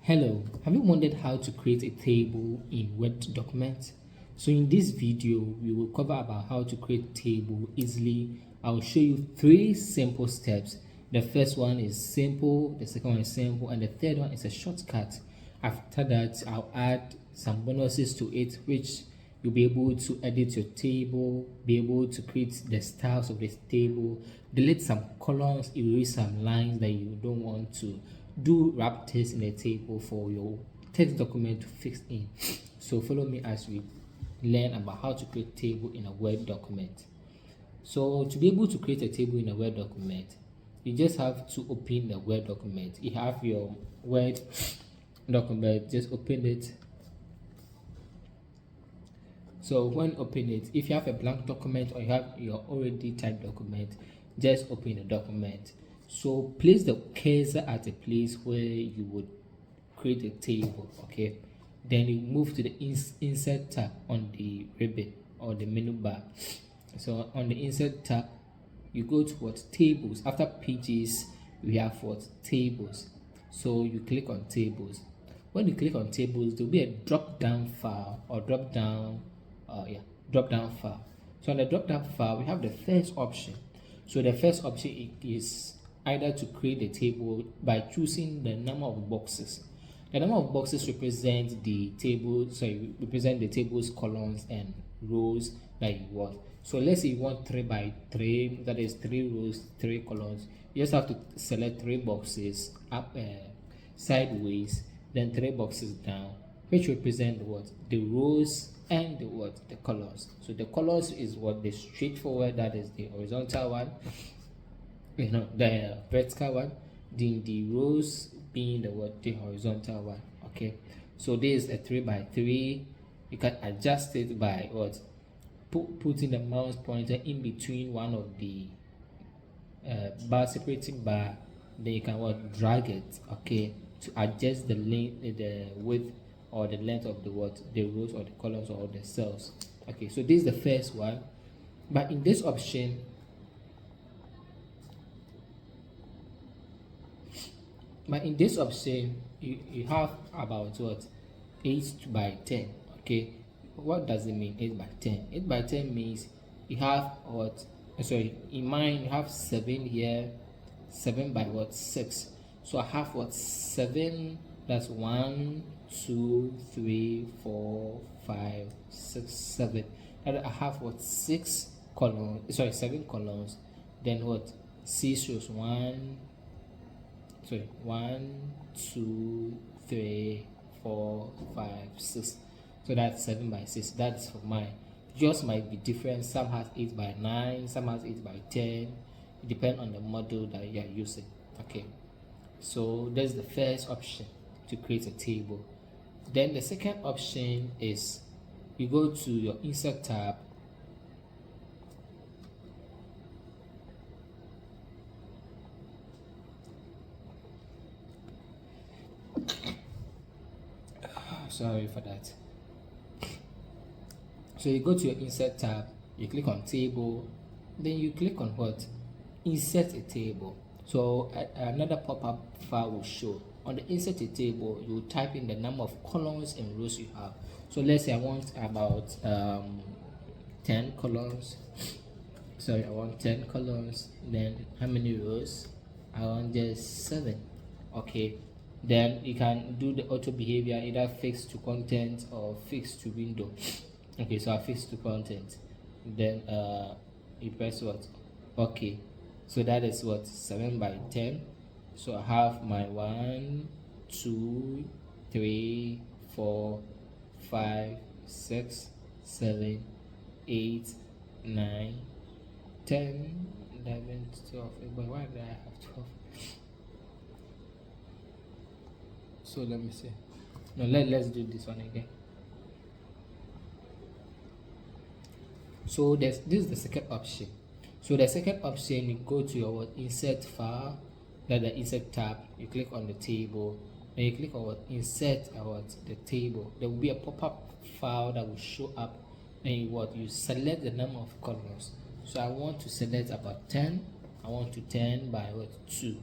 Hello, have you wondered how to create a table in Word document? So in this video, we will cover about how to create table easily. I'll show you three simple steps. The first one is simple, the second one is simple, and the third one is a shortcut. After that, I'll add some bonuses to it, which you'll be able to edit your table, be able to create the styles of this table, delete some columns, erase some lines that you don't want to, do wrap text in the table for your text document to fix in. So follow me as we learn about how to create table in a Word document. So to be able to create a table in a Word document, you just have to open the Word document. You have your Word document, just open it. So when open it, if you have a blank document or you have your already typed document, just open the document. So place the cursor at a place where you would create a table, okay? Then you move to the insert tab on the ribbon or the menu bar. So on the insert tab, you go to what tables. After pages, we have what tables. So you click on tables. When you click on tables, there will be a drop down file or drop down file. So on the drop down file, we have the first option. So the first option is either to create a table by choosing the number of boxes. The number of boxes represent the table's columns and rows that you want. So let's say you want 3 by 3, that is 3 rows, 3 columns. You just have to select 3 boxes up sideways, then 3 boxes down, which represent what the rows and the colors. So the colors is what the straightforward, that is the horizontal one, the vertical one, then the rows being the horizontal one. Okay, so this is a 3 by 3. You can adjust it by putting the mouse pointer in between one of the bar, separating bar. Then you can drag it, okay, to adjust the length, the width or the length of the rows or the columns or the cells. Okay, so this is the first one. But in this option, you have about 8 by 10. Okay, what does it mean 8 by 10? 8 by 10 means you have in mine you have 7 here, 7 by 6. So I have 7, that's 1 2 3 4 5 6 7. And I have 6 columns, 7 columns, then 6 rows, 1 2 3 4 5 6. So that's 7 by 6. That's for mine. Yours might be different. Some has 8 by 9, some has 8 by 10. It depends on the model that you are using. Okay, so that's the first option to create a table. Then the second option is you go to your insert tab, sorry for that. So you go to your insert tab, you click on table, then you click on insert a table. So another pop-up file will show. On the insert a table, you type in the number of columns and rows you have. So let's say I want about 10 columns. Sorry, I want 10 columns. Then how many rows? I want just 7. Okay, then you can do the auto behavior, either fixed to content or fixed to window. Okay, so I fixed to content. Then you press okay. So that is 7 by 10. So I have my 1 2 3 4 5 6 7 8 9 10 11 12. But why did I have 12? So let me see. No, let's do this one again. So this is the second option. So the second option, you go to your insert file, then the insert tab, you click on the table, then you click on insert the table. There will be a pop-up file that will show up, and you select the number of columns. So I want to select about 10. I want to 10 by 2.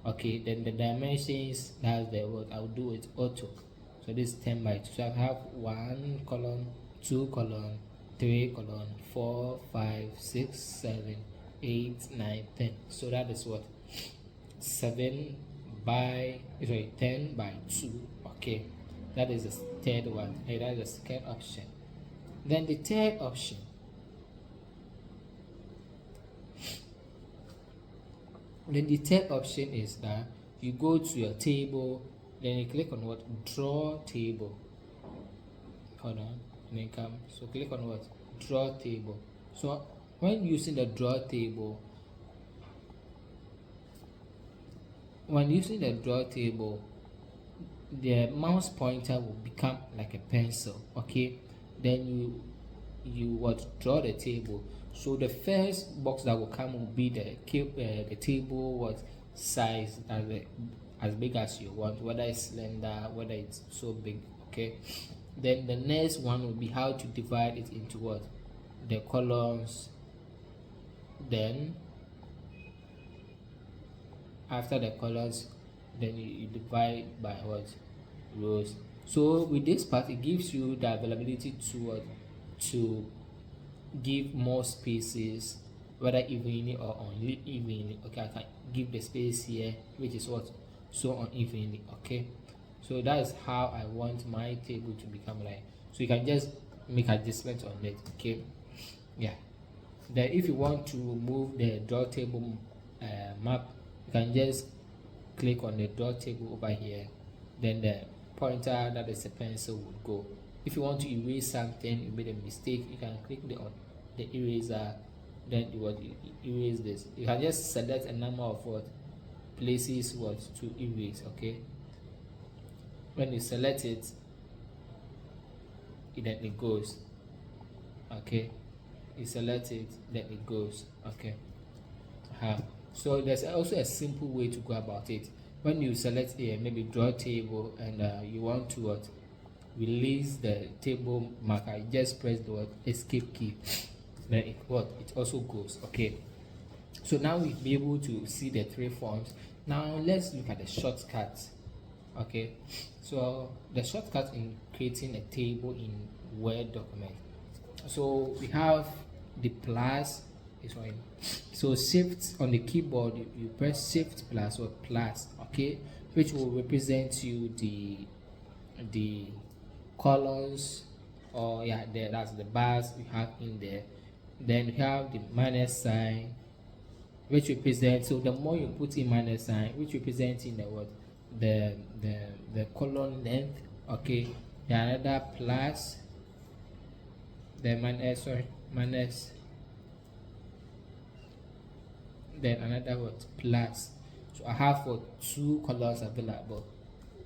Okay, then the dimensions, that's the what I'll do it auto. So this is 10 by 2, so I have 1 column, 2 column, 3 column, 4 5 6 7 8 9 10. So that is what 7 by 10 by 2. Okay, that is the third one. Hey, that is the second option. Then the third option, is that you go to your table, then you click on what, draw table. Hold on, and then come, so click on what, draw table. So when using the draw table, the mouse pointer will become like a pencil. Okay, then you what, draw the table. So the first box that will come will be the table what size, as big as you want, whether it's slender, whether it's so big. Okay, then the next one will be how to divide it into what, the columns. Then after the colors, then you divide by what, rows. So with this part, it gives you the availability to give more spaces, whether evenly or unevenly. Okay, I can give the space here, which is what, so unevenly. Okay, so that is how I want my table to become like. So you can just make adjustments on it. Okay, yeah. Then if you want to remove the draw table map, you can just click on the draw table over here, then the pointer, that is a pencil, would go. If you want to erase something, you made a mistake, you can click on the eraser, then you erase this. You can just select a number of places to erase. Okay, when you select it, then it goes. Okay, you select it, then it goes. Okay. So there's also a simple way to go about it. When you select maybe draw table, and you want to release the table marker, you just press the escape key, then it also goes. Okay, so now we'll be able to see the three forms. Now let's look at the shortcuts. Okay, so the shortcut in creating a table in Word document. So we have the plus is right. So shift on the keyboard, you press shift plus or plus. Okay, which will represent you the columns, or yeah, that's the bars we have in there. Then we have the minus sign, which represents, so the more you put in minus sign, which represents in the what, the column length. Okay, then another plus, then minus, then another what, plus. So I have 2 colors available.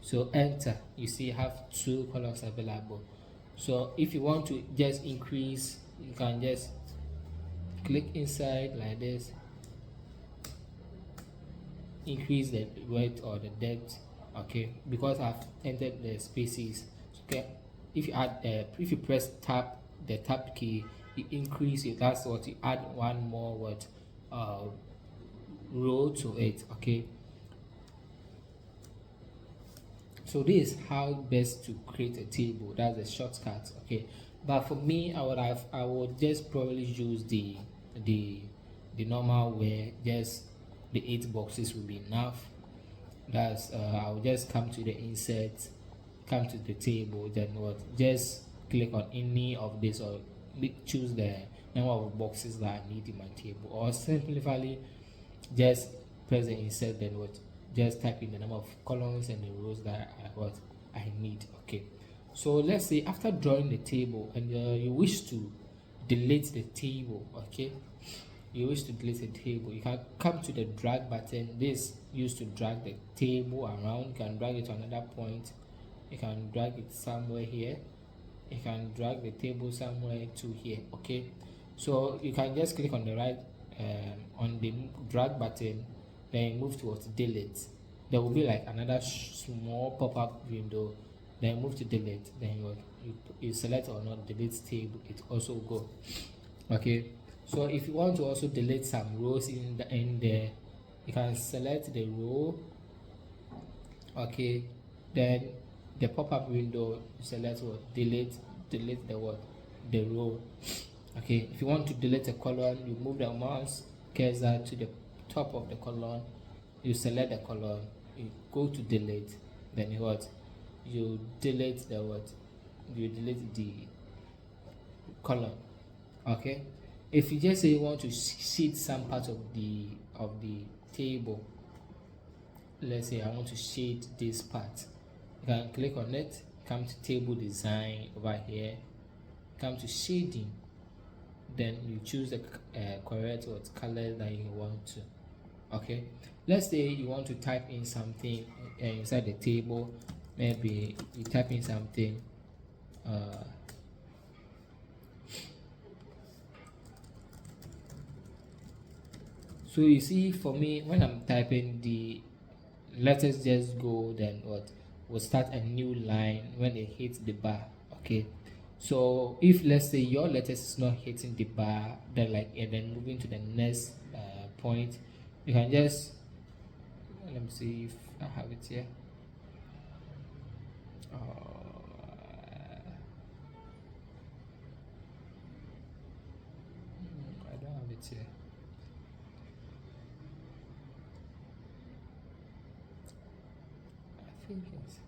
So enter, you see I have 2 colors available. So if you want to just increase, you can just click inside like this, increase the width or the depth. Okay, because I've entered the spaces. Okay, if you press the tab key, you increase it. That's what, you add one more row to it. Okay, so this is how best to create a table. That's a shortcut. Okay, but for me, I would just probably use the normal way. Just the 8 boxes will be enough. That's I'll just come to the insert, come to the table, then just click on any of this, or choose the number of boxes that I need in my table, or simply just press the insert, then just type in the number of columns and the rows that I need. Okay, so let's say after drawing the table, and you wish to delete the table. Okay, you wish to delete the table, you can come to the drag button. This used to drag the table around. You can drag it to another point, you can drag it somewhere here, you can drag the table somewhere to here. Okay, so you can just click on the right on the drag button, then move towards delete. There will be like another small pop-up window, then move to delete, then you select or not delete table, it also go. Okay, so if you want to also delete some rows in there, You can select the row. Okay, then the pop-up window, you select what, delete the what, the row. Okay, if you want to delete a column, you move the mouse cursor to the top of the column, you select the column, you go to delete, then you what, you delete the what, you delete the column. Okay, if you just say you want to sheet some part of the table, let's say I want to shade this part, you can click on it, come to table design over here, come to shading, then you choose the correct what color that you want to. Okay, let's say you want to type in something inside the table. Maybe you type in something so you see, for me, when I'm typing, the letters just go, then what, will start a new line when it hits the bar. Okay, so if let's say your letters is not hitting the bar, then like, and then moving to the next point, you can just, let me see if I have it here. I don't have it here. I think it's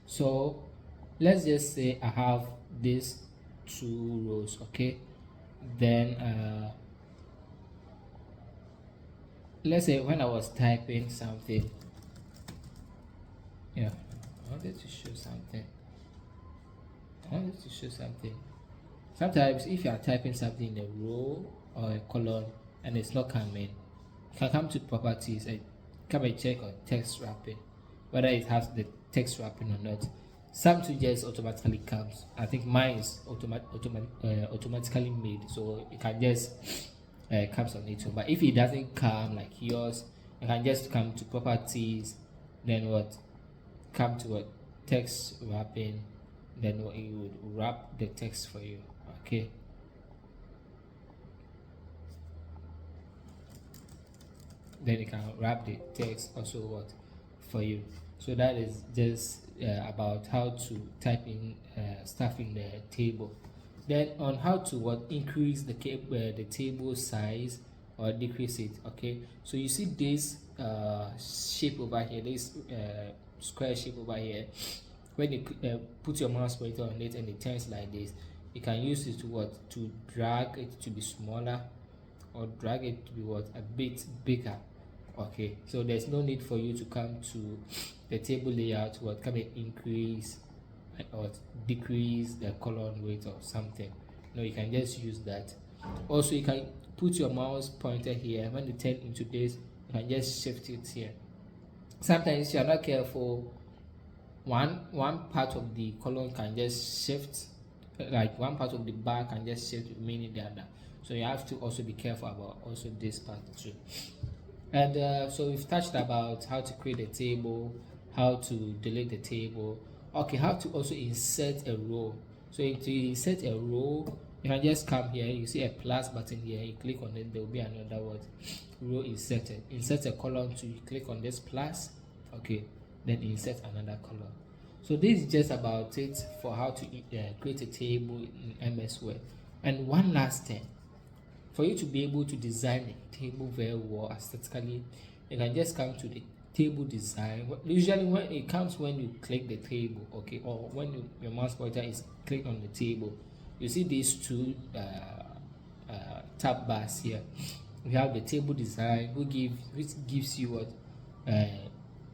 so let's just say I have these two rows. Okay, then let's say when I was typing something, yeah, I wanted to show something. Sometimes if you are typing something in a row or a column and it's not coming, you can come to properties and come and check on text wrapping, whether it has the text wrapping or not. Something just automatically comes. I think mine is automatically made, so it can just comes on its own. But if it doesn't come like yours, you can just come to properties, then what, come to what, text wrapping, then what, it would wrap the text for you. Okay, then you can wrap the text also what, for you. So that is just about how to type in stuff in the table. Then on how to what, increase the table size or decrease it. Okay, so you see this shape over here, this square shape over here. When you put your mouse pointer on it and it turns like this, you can use it to what, to drag it to be smaller or drag it to be what, a bit bigger. Okay, so there's no need for you to come to the table layout, what, come and increase or decrease the column weight or something. No, you can just use that. Also, you can put your mouse pointer here. When you turn into this, you can just shift it here. Sometimes if you are not careful, one part of the column can just shift, like one part of the bar can just shift, meaning the other. So you have to also be careful about also this part too. And so we've touched about how to create a table, how to delete the table. Okay, how to also insert a row. So to insert a row, you can just come here, you see a plus button here, you click on it, there will be another word, row inserted. Insert a column to, you click on this plus. Okay, then insert another column. So this is just about it for how to create a table in MS Word. And one last thing, for you to be able to design a table very well aesthetically, you can just come to the table design. Usually when it comes, when you click the table, okay, or when your mouse pointer is clicked on the table, you see these two tab bars here. We have the table design, which gives you what,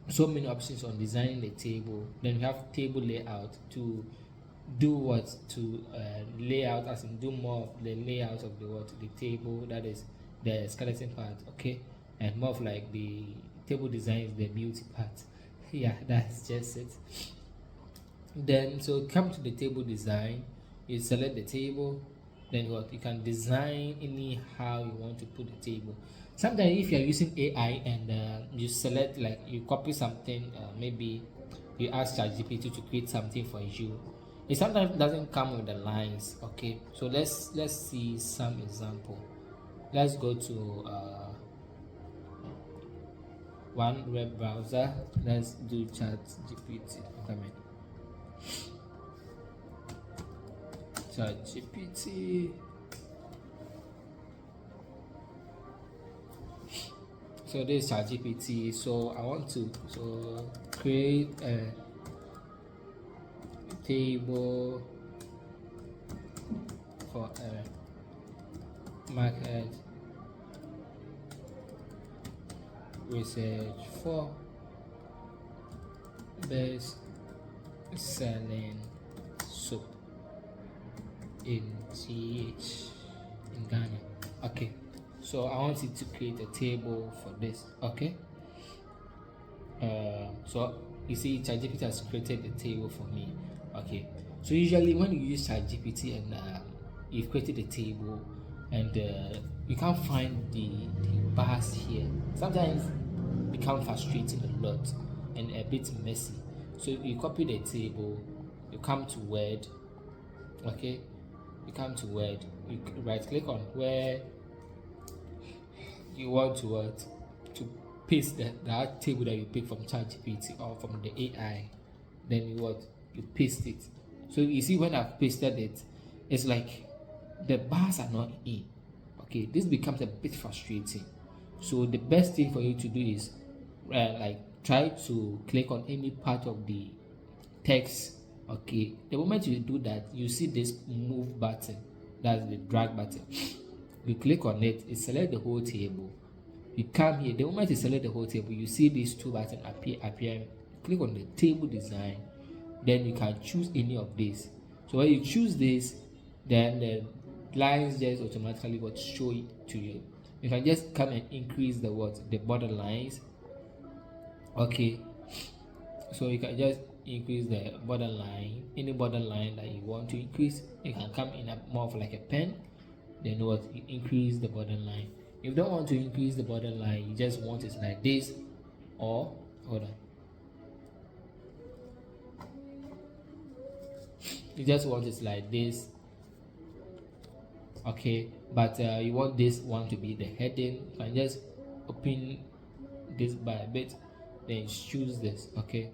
so many options on designing the table. Then we have table layout to do what, to lay out, as in do more of the layout of the what, the table, that is the skeleton part. Okay, and more of like the table design is the beauty part. Yeah, that's just it. Then so come to the table design, you select the table, then what, you can design anyhow you want to put the table. sometimes if you're using AI and you select, like you copy something, maybe you ask ChatGPT to create something for you, it sometimes doesn't come with the lines. Okay, so let's see some example. Let's go to one web browser. Let's do ChatGPT. Come in. ChatGPT. So this is ChatGPT. So I want to create a table for a market research for best selling soap in GH in Ghana. Okay, so I want it to create a table for this. Okay, so you see ChatGPT has created a table for me. Okay, so usually when you use ChatGPT and you've created a table and you can't find the bars here, sometimes it becomes frustrating a lot and a bit messy. So you copy the table, you come to Word. Okay, you come to Word, you right click on where you want to paste that table that you pick from ChatGPT or from the AI. Then you paste it. So you see when I've pasted it, it's like the bars are not in. Okay, this becomes a bit frustrating. So the best thing for you to do is like try to click on any part of the text. Okay, the moment you do that, you see this move button, that's the drag button. You click on it, it select the whole table. You come here, the moment you select the whole table, you see these two buttons appear. Click on the table design, then you can choose any of these. So when you choose this, then the lines just automatically what show it to you. You can just come and increase the border lines. Okay, so you can just increase the border line, any border line that you want to increase. You can come in more of like a pen, then you increase the border line. If you don't want to increase the border line, you just want it like this, or hold on, you just want it like this. Okay, but you want this one to be the heading, you can just open this by a bit, then choose this. Okay,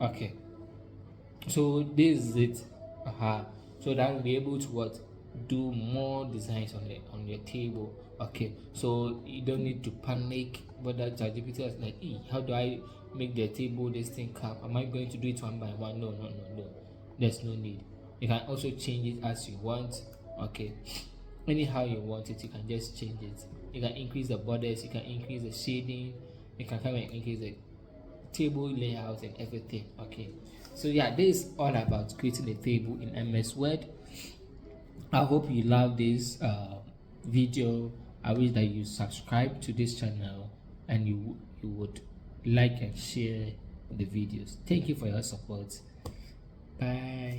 okay, so this is it. So that we'll be able to do more designs on your table. Okay, so you don't need to panic whether ChatGPT is like, how do I make the table this thing come? Am I going to do it one by one? No. There's no need. You can also change it as you want. Okay, anyhow you want it, you can just change it. You can increase the borders, you can increase the shading, you can come and increase the table layout and everything. Okay, so yeah, this is all about creating a table in MS Word. I hope you love this video. I wish that you subscribe to this channel and you would like and share the videos. Thank you for your support. Bye.